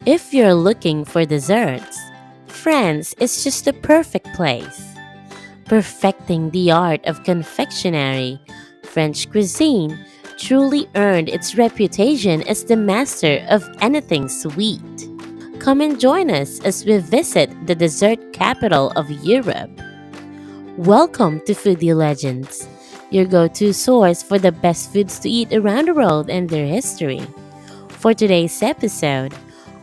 If you're looking for desserts, France is just the perfect place. Perfecting the art of confectionery, French cuisine truly earned its reputation as the master of anything sweet. Come and join us as we visit the dessert capital of Europe. Welcome to Foodie Legends, your go to source for the best foods to eat around the world and their history. For today's episode,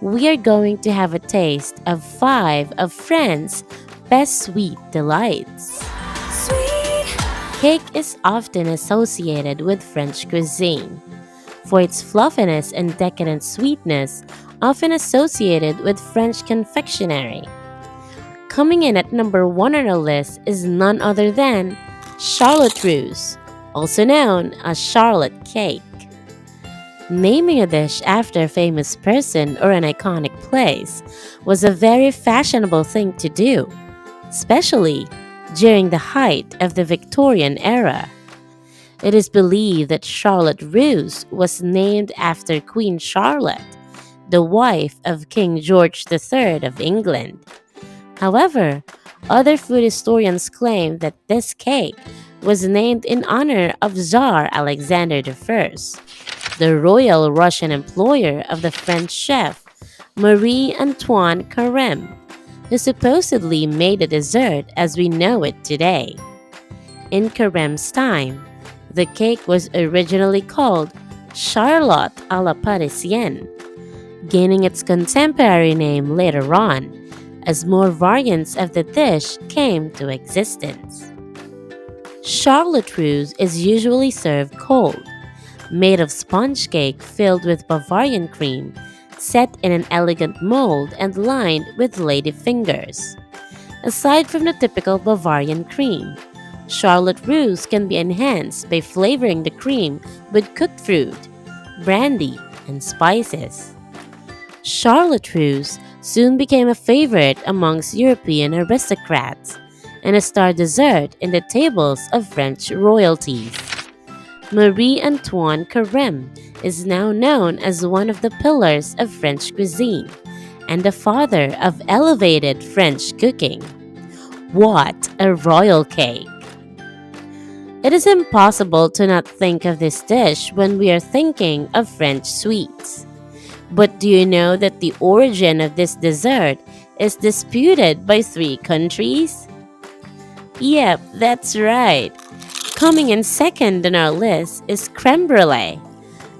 we are going to have a taste of five of France's best sweet delights. Cake is often associated with French cuisine for its fluffiness and decadent sweetness, often associated with French confectionery. Coming in at number one on our list is none other than Charlotte Russe, also known as Charlotte cake. Naming a dish after a famous person or an iconic place was a very fashionable thing to do, especially during the height of the Victorian era. It is believed that Charlotte Russe was named after Queen Charlotte, the wife of King George III of England. However, other food historians claim that this cake was named in honor of Tsar Alexander I, the royal Russian employer of the French chef Marie-Antoine Crème, who supposedly made the dessert as we know it today. In Crème's time, the cake was originally called Charlotte à la Parisienne, gaining its contemporary name later on as more variants of the dish came to existence. Charlotte Russe is usually served cold, made of sponge cake filled with Bavarian cream, set in an elegant mold and lined with lady fingers. Aside from the typical Bavarian cream, Charlotte Russe can be enhanced by flavoring the cream with cooked fruit, brandy, and spices. Charlotte Russe soon became a favorite amongst European aristocrats and a star dessert in the tables of French royalties. Marie-Antoine Crème is now known as one of the pillars of French cuisine and the father of elevated French cooking. What a royal cake! It is impossible to not think of this dish when we are thinking of French sweets. But do you know that the origin of this dessert is disputed by three countries? Yep, that's right. Coming in second on our list is crème brûlée,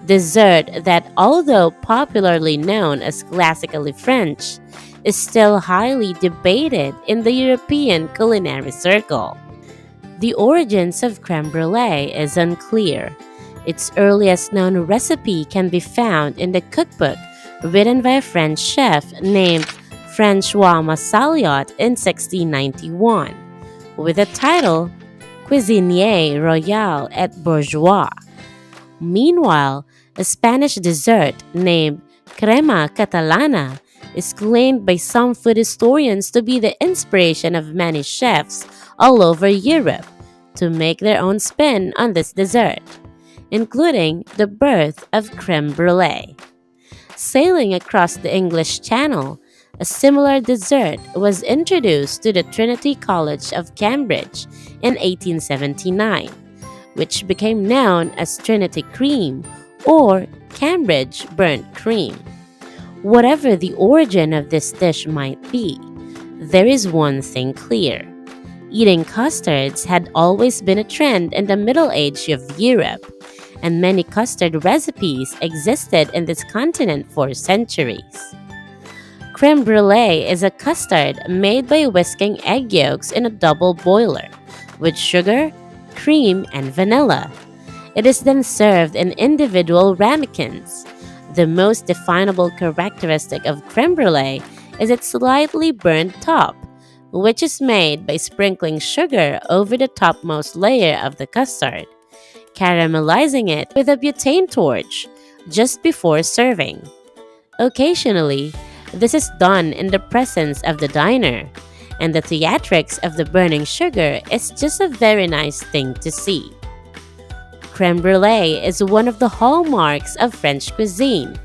dessert that, although popularly known as classically French, is still highly debated in the European culinary circle. The origins of crème brûlée is unclear. Its earliest known recipe can be found in the cookbook written by a French chef named François Massaliot in 1691, with the title Cuisinier Royal et Bourgeois. Meanwhile, a Spanish dessert named crema catalana is claimed by some food historians to be the inspiration of many chefs all over Europe to make their own spin on this dessert, including the birth of crème brûlée. Sailing across the English Channel, a similar dessert was introduced to the Trinity College of Cambridge in 1879, which became known as Trinity Cream or Cambridge Burnt Cream. Whatever the origin of this dish might be, there is one thing clear. Eating custards had always been a trend in the Middle Age of Europe, and many custard recipes existed in this continent for centuries. Crème brûlée is a custard made by whisking egg yolks in a double boiler with sugar, cream, and vanilla. It is then served in individual ramekins. The most definable characteristic of crème brûlée is its slightly burnt top, which is made by sprinkling sugar over the topmost layer of the custard, caramelizing it with a butane torch just before serving. Occasionally, this is done in the presence of the diner, and the theatrics of the burning sugar is just a very nice thing to see. Crème brûlée is one of the hallmarks of French cuisine,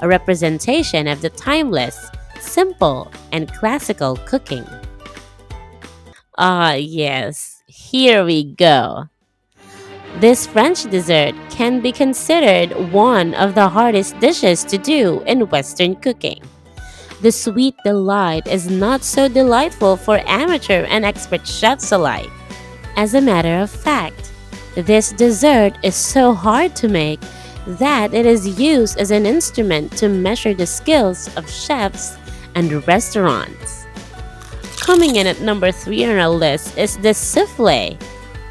a representation of the timeless, simple, and classical cooking. Ah, yes, here we go. This French dessert can be considered one of the hardest dishes to do in Western cooking. The sweet delight is not so delightful for amateur and expert chefs alike. As a matter of fact, this dessert is so hard to make that it is used as an instrument to measure the skills of chefs and restaurants. Coming in at number 3 on our list is the souffle,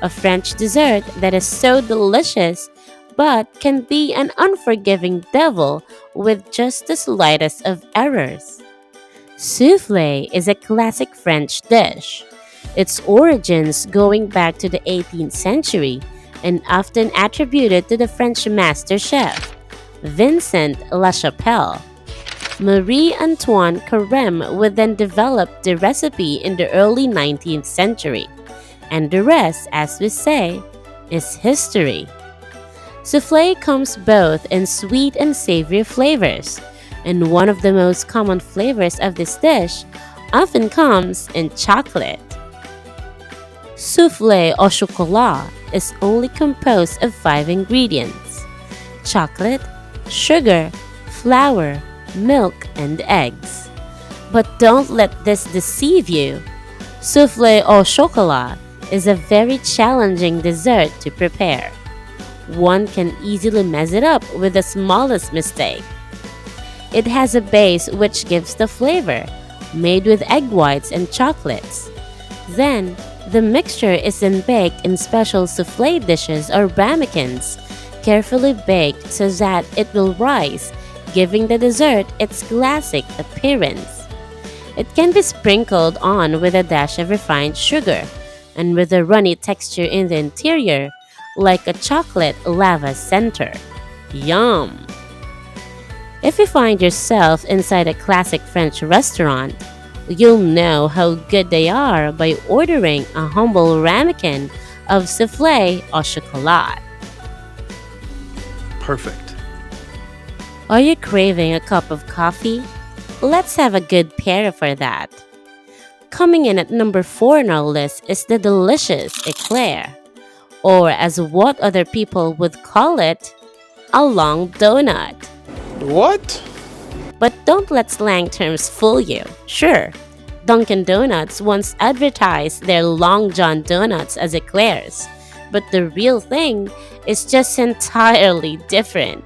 a French dessert that is so delicious but can be an unforgiving devil with just the slightest of errors. Souffle is a classic French dish, its origins going back to the 18th century and often attributed to the French master chef Vincent Lachapelle. Marie-Antoine Crème would then develop the recipe in the early 19th century, and the rest, as we say, is history. Souffle comes both in sweet and savory flavors, and one of the most common flavors of this dish often comes in chocolate. Soufflé au chocolat is only composed of 5 ingredients: chocolate, sugar, flour, milk, and eggs. But don't let this deceive you. Soufflé au chocolat is a very challenging dessert to prepare. One can easily mess it up with the smallest mistake. It has a base which gives the flavor, made with egg whites and chocolates. Then, the mixture is then baked in special soufflé dishes or ramekins, carefully baked so that it will rise, giving the dessert its classic appearance. It can be sprinkled on with a dash of refined sugar, and with a runny texture in the interior, like a chocolate lava center. Yum! If you find yourself inside a classic French restaurant, you'll know how good they are by ordering a humble ramekin of soufflé au chocolat. Perfect. Are you craving a cup of coffee? Let's have a good pair for that. Coming in at number 4 on our list is the delicious Eclair, or as what other people would call it, a long donut. What? But don't let slang terms fool you. Sure, Dunkin' Donuts once advertised their Long John donuts as eclairs, but the real thing is just entirely different.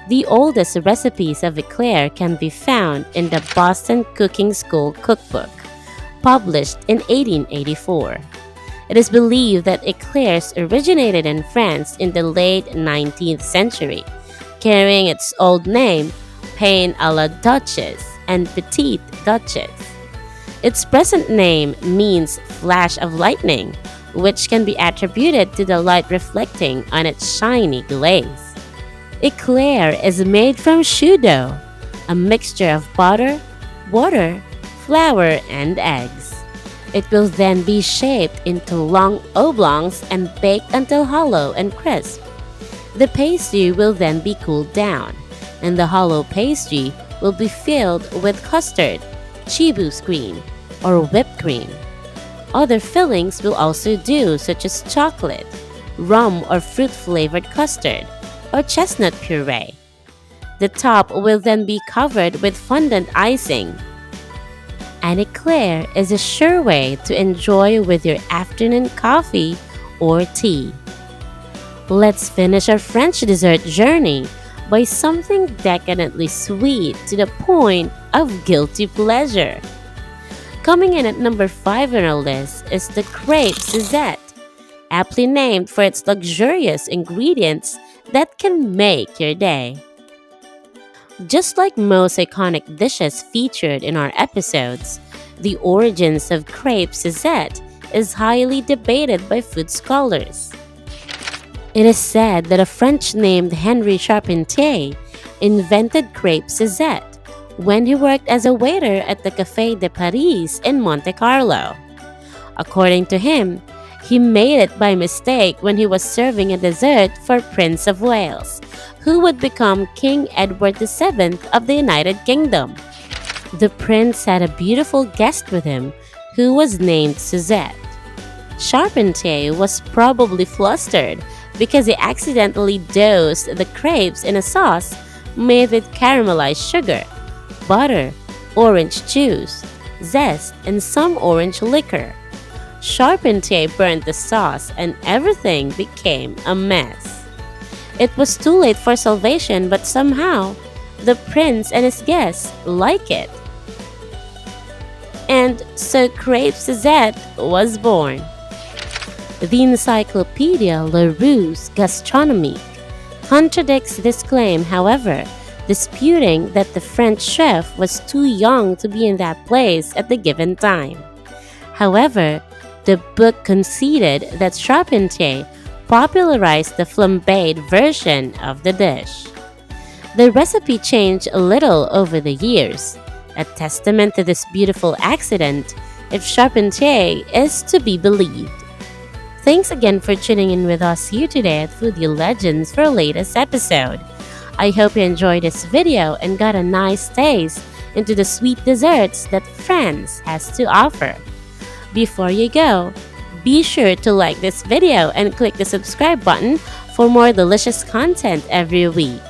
The oldest recipes of eclair can be found in the Boston Cooking School Cookbook, published in 1884. It is believed that eclairs originated in France in the late 19th century, carrying its old name, pain à la Duchesse and petite Duchesse. Its present name means flash of lightning, which can be attributed to the light reflecting on its shiny glaze. Eclair is made from choux dough, a mixture of butter, water, flour, and eggs. It will then be shaped into long oblongs and baked until hollow and crisp. The pastry will then be cooled down, and the hollow pastry will be filled with custard, chibus cream, or whipped cream. Other fillings will also do, such as chocolate, rum or fruit-flavored custard, or chestnut puree. The top will then be covered with fondant icing. An eclair is a sure way to enjoy with your afternoon coffee or tea. Let's finish our French dessert journey by something decadently sweet to the point of guilty pleasure. Coming in at number 5 on our list is the Crepe Suzette, aptly named for its luxurious ingredients that can make your day. Just like most iconic dishes featured in our episodes, the origins of Crepe Suzette is highly debated by food scholars. It is said that a French named Henri Charpentier invented Crepe Suzette when he worked as a waiter at the Café de Paris in Monte Carlo. According to him, He made it by mistake when he was serving a dessert for Prince of Wales, who would become King Edward VII of the United Kingdom. The prince had a beautiful guest with him who was named Suzette. Charpentier was probably flustered because he accidentally dosed the crepes in a sauce made with caramelized sugar, butter, orange juice, zest, and some orange liquor. Charpentier burnt the sauce and everything became a mess. It was too late for salvation, but somehow the prince and his guests like it. And so Crepe Suzette was born. The Encyclopedia Le Russe Gastronomique contradicts this claim, however, disputing that the French chef was too young to be in that place at the given time. However, the book conceded that Charpentier popularized the flambéed version of the dish. The recipe changed a little over the years, a testament to this beautiful accident, if Charpentier is to be believed. Thanks again for tuning in with us here today at Foodie Legends for our latest episode. I hope you enjoyed this video and got a nice taste into the sweet desserts that France has to offer. Before you go, be sure to like this video and click the subscribe button for more delicious content every week.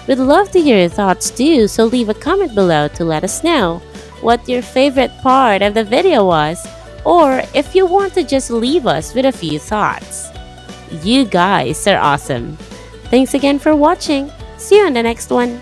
We'd love to hear your thoughts too, so leave a comment below to let us know what your favorite part of the video was, or if you want to just leave us with a few thoughts. You guys are awesome. Thanks again for watching. See you on the next one.